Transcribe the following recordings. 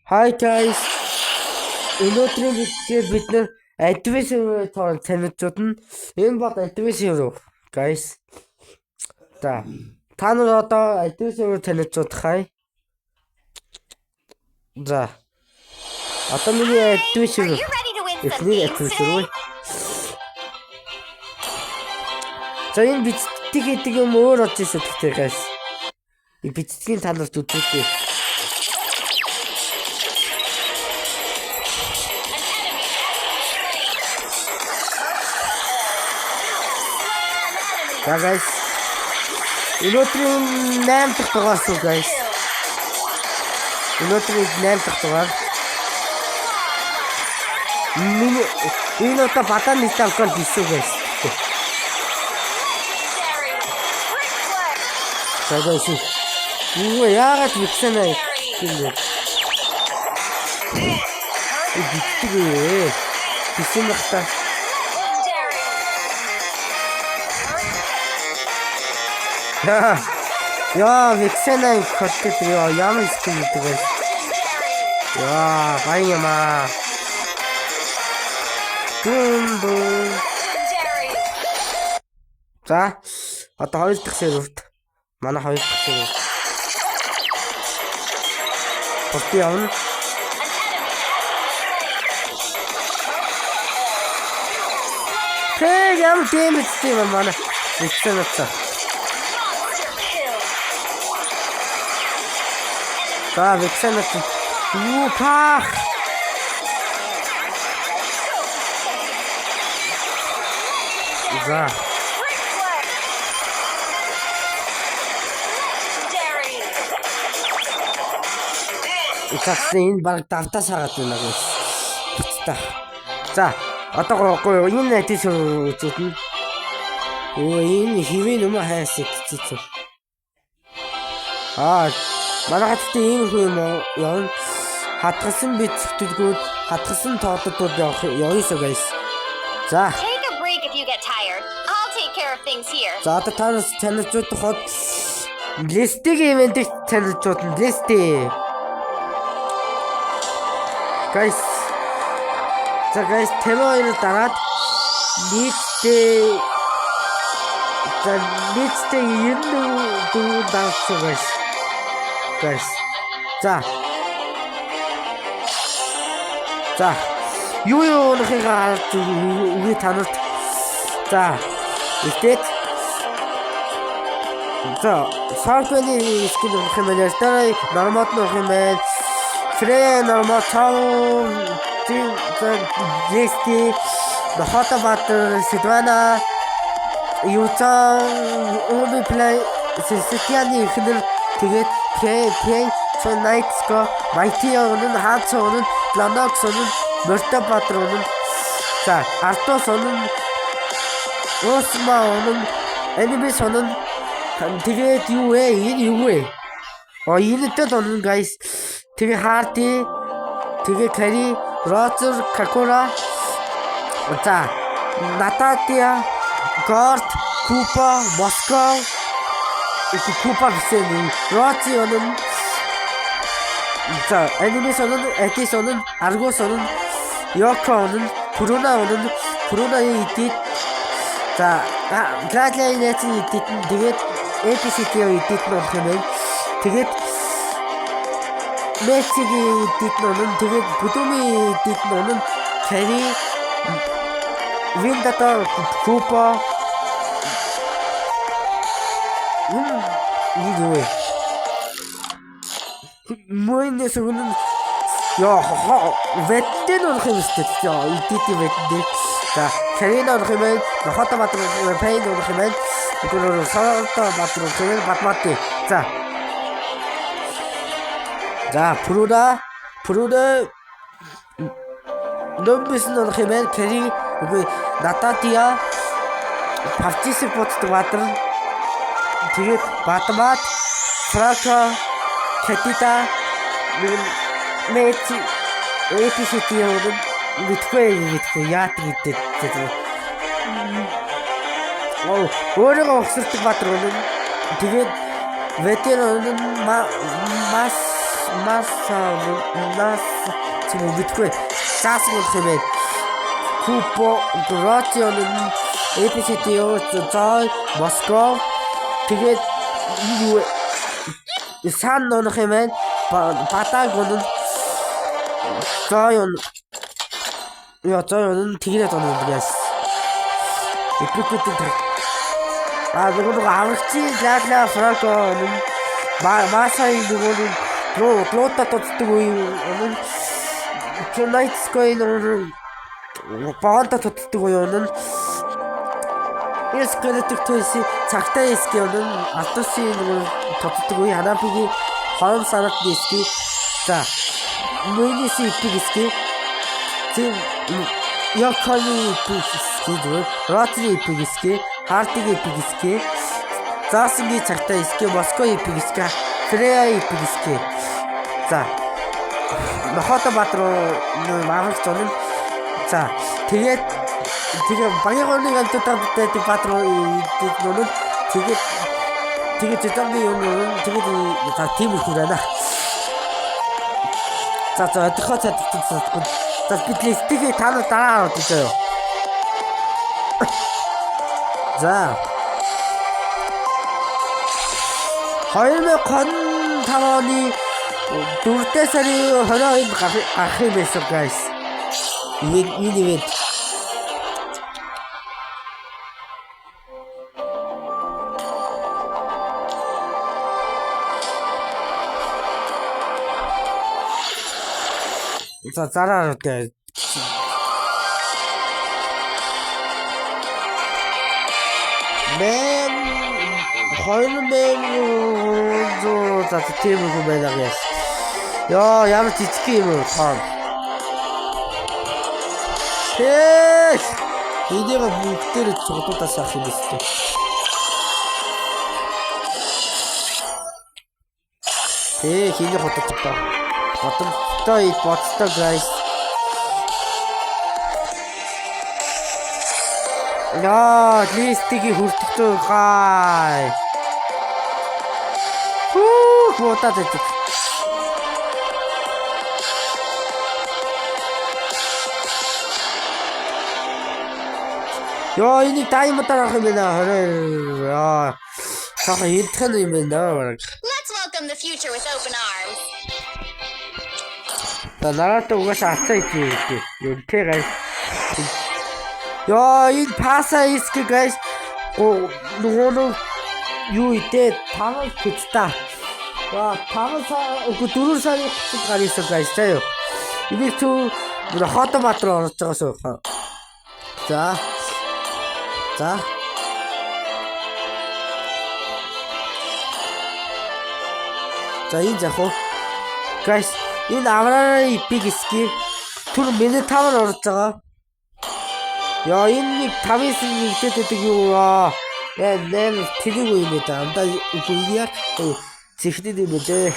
Hi guys. Өнөөдрийн видео бид нэр adventure тоон танилцууд нь энэ бод adventure guys. За та нар одоо adventure танилцууд хай. За одоо миний adventure эхний adventure. За энэ бичдэг гэдэг юм өөр болж ирсэн гэхдээ guys. Энэ бичдгийг та нарт үзүүлье. За guys. Өнөөдрийн 8 дахь дугаар шүү guys. Өнөөдрийн 8 дахь дугаар. Энэ одоо бадан нэтавкал бисүү guys. За guys. Яагаад бичсэн аа гэнэ. Бичдэг. Бичсэн багтаа. Яа, виксэнай хотод ямар скин гэдэг вэ? Яа, баямаа. Бум. За, одоо 2 дахь серверт. Манай 2 дахь серверт. Порти явна. Ямар дэмэд тийм манай виксэнай. За, виксэнай. Пах. За. Итаксэн баг давтаа сагаад байна гэж. Бицтэй. За, одоо гоо энэ найдаж үзүүлнэ. Энэ хэвэн юм хайсаг чичээ. Манай хаттай ийм юм яа хатгасан бичгтэлгүүд хатгасан тоодод явъя guys. За. Take a break if you get tired. I'll take care of things here. За одоо та танилцууд хот листиг ивэнтийг танилцууд нь листээ. Guys. За guys тэмээ дараад листээ. За листээ юм дүү даах guys. Guys. За. Юу нөхөйгаа үгүй танарт. За. Итэт. За, сарфэний скил нөх юм байна. Тэр нормат нөх юм байна. Фрэ нормат таа. Тим зэсти бахата батэр Сидвана юуцаа өвөө плей сэтяны ихнэр тэгээд Play Tonight go Mighty онон хаац онон Lanox онон Мөртө Батар онон за Артос онон Осма онон Enemies онон тэгээд юу вэ? Энэ юу вэ? Энэтэй онон guys тэгээд Hardy тэгээд Carry Roger Kakura за Natalia Gord Купа Москва Купа гэсэн Роци онон за Enemies онон Atis онон Argos онон Yoko онон Puruna онон Puruna идит за Gladly нэцэн идит тэгээд APCT идит нөх юм байна. Тэгээд Messi-г идит онон тэгээд Budumi идит онон Carry Vindata Купа 이거에 뭐인데 저거는 야 вет대는 해봤어 이띠띠 вет대 자 캐리는 하면 나하다 맞으면 페이는 하면 이거를 살다 맞으면 맞맞대 자 프로다 넘비스는 하면 캐리 나타티아 파티시포트 맞는 тэгээд Батмат, Фрака, Катита, Мэти, APCT мэдгүй яат гэдэг. Өөрөө огсолдог Батар үнэн. Тэгээд ветеран маш 지금 밑에 짜스고 되면 쿠포 그라티오는 에피시티오 저이 모스코 되게 이 산노는 하면 바타고는 저연 저연은 되게 되는 거였어. 이쁘게 아 누구도 아무렇지 자자 프랑코는 마사이 누구는 플로타 토트고요는 투나이트스코이는 바한타 토트고요는 일스크레틱토이시 작다이스키오는 아토시는 토트고요 하나피기 화음 사라티스키 자 무이니시 이피기스키 지금 역할이 이피기스키 라트리 이피기스키 하르티기 이피기스키 자스기 작다이스키 모스코 이피기스키 트레야 이피기스키 자 호토바트로 마음속에는 자 되게 방해걸리 같은 때 바트로 이거는 되게 제정기 용은 되게 다 팀을 구라나 자 어떻게 자 비틀리스틱이 다는 따라하고 있어요 자 하일메 건 타원이 둘째살이 하나인 아흐메스 가이스 이니웨트 자 따라할게 하일메 자 팀을 구매하겠어 야 야로 디치게임을 판 이제가 뭐 그때를 저거 또 다시 시작했어 긴장 걷다 찍다 어떤 또이 버스터 가이스 야 리스틱이 훌쩍도 가이 후 그거 따뜻해 야 이니 타이머 따라가면 야 잠깐 인터넷이면 Let's welcome the future with open arms. 나 나라도 오가시 아싸있지 이렇게 가이스 야 이 파사 이스크 가이스 너는 유 이때 방을 붙였다 야 방을 그 둘을 사이 가리 있어 가이스요 이게 또 뭐라 하트 마트로 적어서 자 이제 호 가이스 이 나무라는 이삐기 스킬 둘 미니 타면 어렵잖아 야 인닉 담이 있으니 이때때때기 와 내는 드리고 있는다 안다 이거 이야 지시디면 돼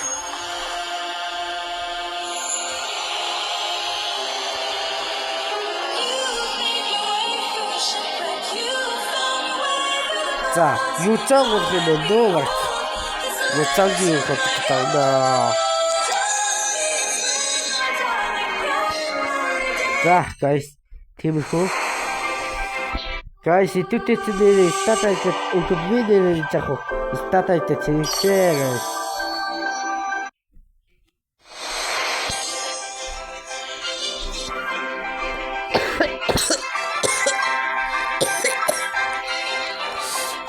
자, 요점을 하면도 요점이 어떻게 나온다. 자, guys, 팀을 후. Guys, tutti deve stata un video di gioco. Stata sincera.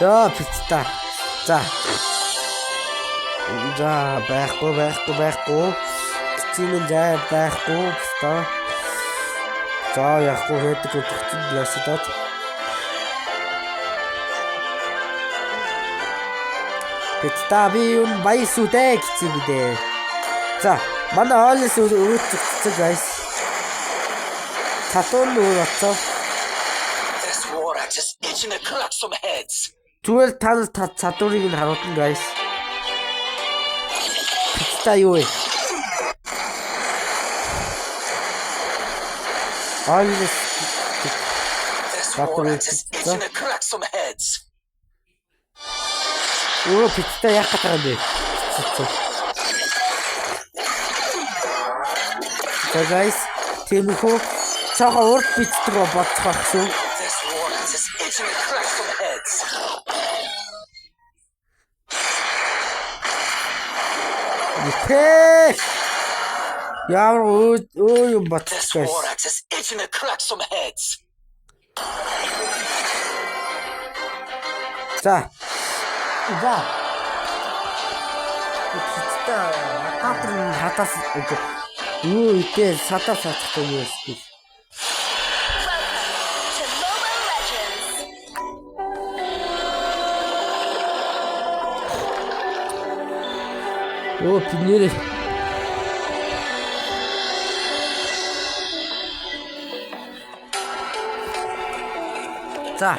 야 비슷다 자 배고 지는 자 배고 비슷다 자 야고 해도 그 블라스다 비슷다 비운 마이수데 기집이데 자 만나 알리스 우리 가이스 자돈 놀았죠 주얼 타는 자토리긴 하거든 가이스 비슷다 요에 알리스 자토리 진짜 오로 비슷다 약하다는데 진짜 За guys, тиймэрхүү цаага урд битдэг бодох байх шүү. This war has us itching to crack some heads. Ихээ. Ямар юм бодчих This guys. war has us itching to crack some heads. За. Хиттэй хатаас юу идээ садаа саахгүй юу эсвэл. To Mobile Legends. Оо пинэрэ. За.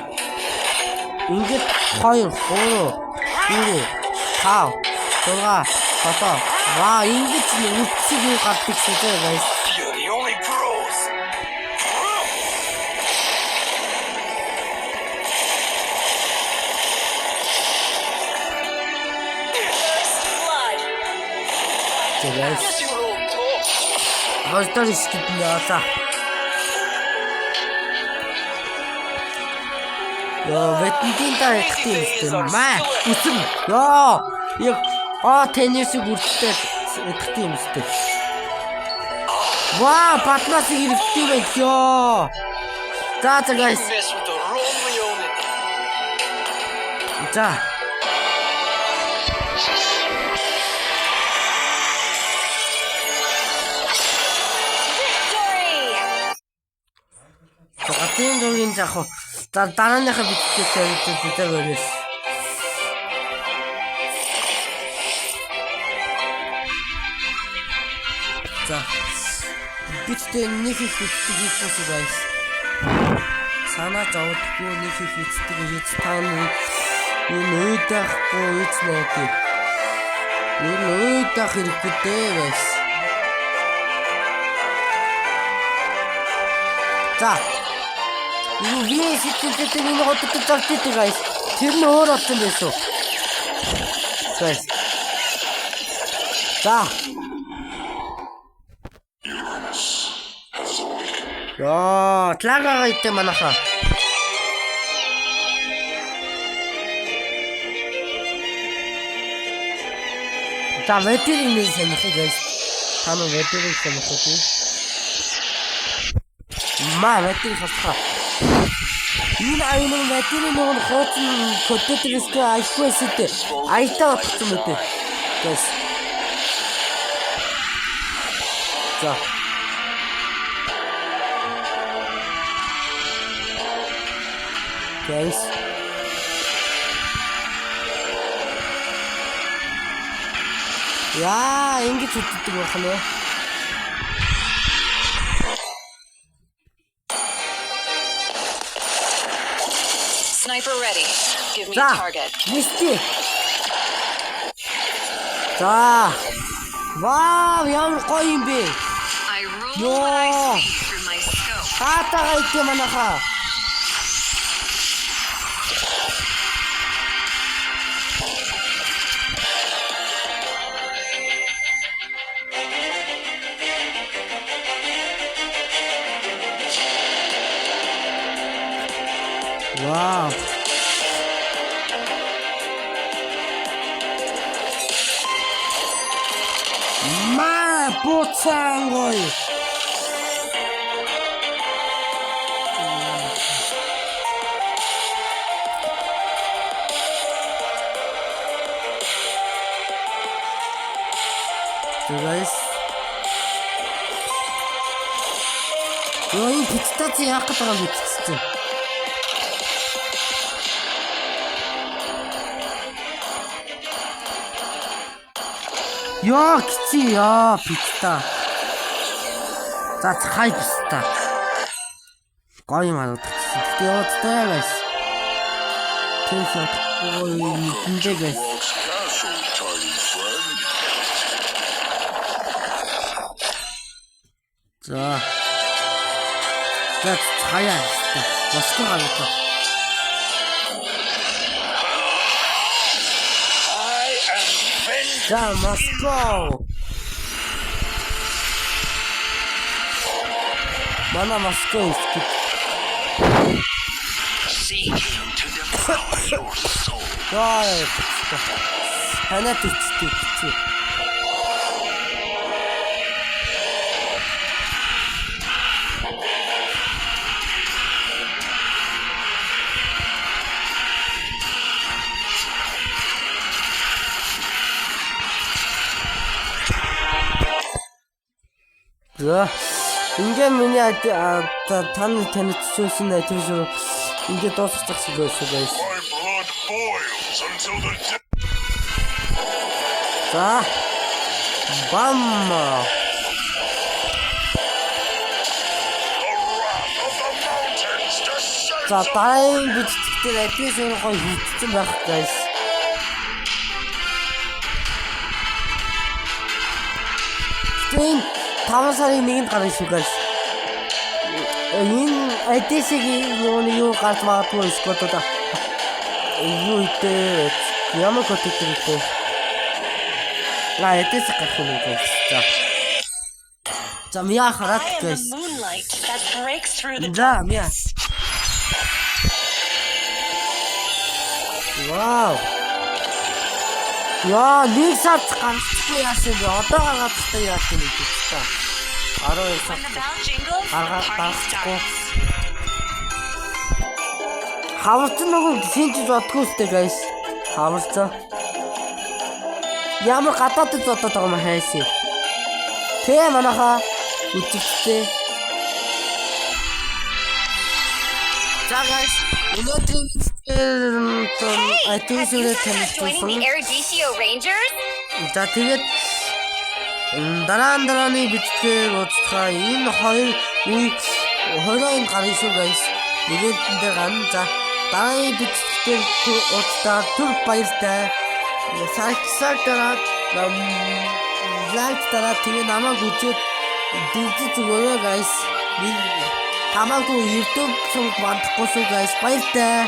Ингээд 2 3 4 5 6 7 ваа ингэж үтсэг юу гаддаг шүү дээ guys. You're the only pros. First blood. За guys. Guess you were all talk. Хойдоор скип яа. Яа, ветнтин та ихтэй маа. Үсэм. Яа. Яг теннисийг үрдтэй ихтэй юм шүү дээ. Ваа, батнасыг ирвэхтэй байт ёо. За guys. Mess with the wrong Leone. За. Victory. Гатын дургийн жаах. За дарааныхаа бичдэг хэрэгтэй байлээ. За. Бичдэг нэг их бичдэг хийсэн guys. Санаа зовдгүй нэг их бичдэг хийж тааны энэ өөдөөхгүй үзнэтэй. Энэ өөдөх хэрэгтэй guys. За. Юу вие сэтгүүлтэй энэ хотод завтай guys. Тэр нь өөр болсон байсан. Guys. За. Яа, тлагаа итэ манаха. За, ветеринг нэг сонирхох guys. Та нар ветеринг сонирхох уу? Маа ветеринг хасах. Энэ аюун ветеринг нэг хооцсон көдөтрөстэй айхвэсэт айтаа утсан мэт. Guys. За. Guys. Яа, ингэж ütдэг байх нь. Sniper ready. Give me За. target. Мисти. За. Вау, ямар гоё юм бэ? I roll Yo. what I see through my scope. Хаатагаа итэ манаха. Вау. Ма буцаангой. Guys. Ёо, энэ пиццац яах гэдэг юм бэ пиццац? Ёо, кичи ёо, пиццата. За, хай пиццата. Гоё юм аа. Тэгтээ яваадтай guys. Тэсээ ой, энэ guys. За. За, хаяа. Боско гараа. I am vengeance. За, Москва. Mana Москва skip. Seek him to devour your soul. Яа. Ханаа төвчтэй. За ингээ миний таны танилцуулсан айтвар ингээ дуусчих шиг байсан guys. My blood boils until the За бам wrath of the mountains descends. за даайн бичгээр айтвар гоё хийцэн байх guys. Тэн 5 сарын 1-нд гарна шүү guys. Энэ айдисгийн юу гарч магадгүй эсвэл одоо юу идэ ямар код идэ. Айдис гарах юм guys. За мя хараад I am guys. the moonlight that breaks through the Да, мя. Вау. Яа, нэг сар ганцгүй яасан бэ? Одоо гараад та яасан бэ гэж та. 12 сар. When the bell jingles, the Гаргаад party гарахгүй. starts. Хаварч нөгөө шинжиж бодгүй үстэй guys. Хаварч. Ямар гадаадд бодоод байгаа юм хайсан. Тэ манайха үтгчтэй. За guys, өнөөдрийн Have you thought of joining the Eruditio Rangers? За тэгээд дарааны бичгээр ууцгаа энэ хоёр үе 20-нд гарна шүү guys. Нэгэнд дээр гарна. За дарааны бичгээр ууцгаа түр баяртай. Сарксаар дараа лайк дараа тэгээ намайг үзээд дижит өгөөрэй guys. Тамаагүй YouTube сум бандахгүй шүү guys. Баяртай.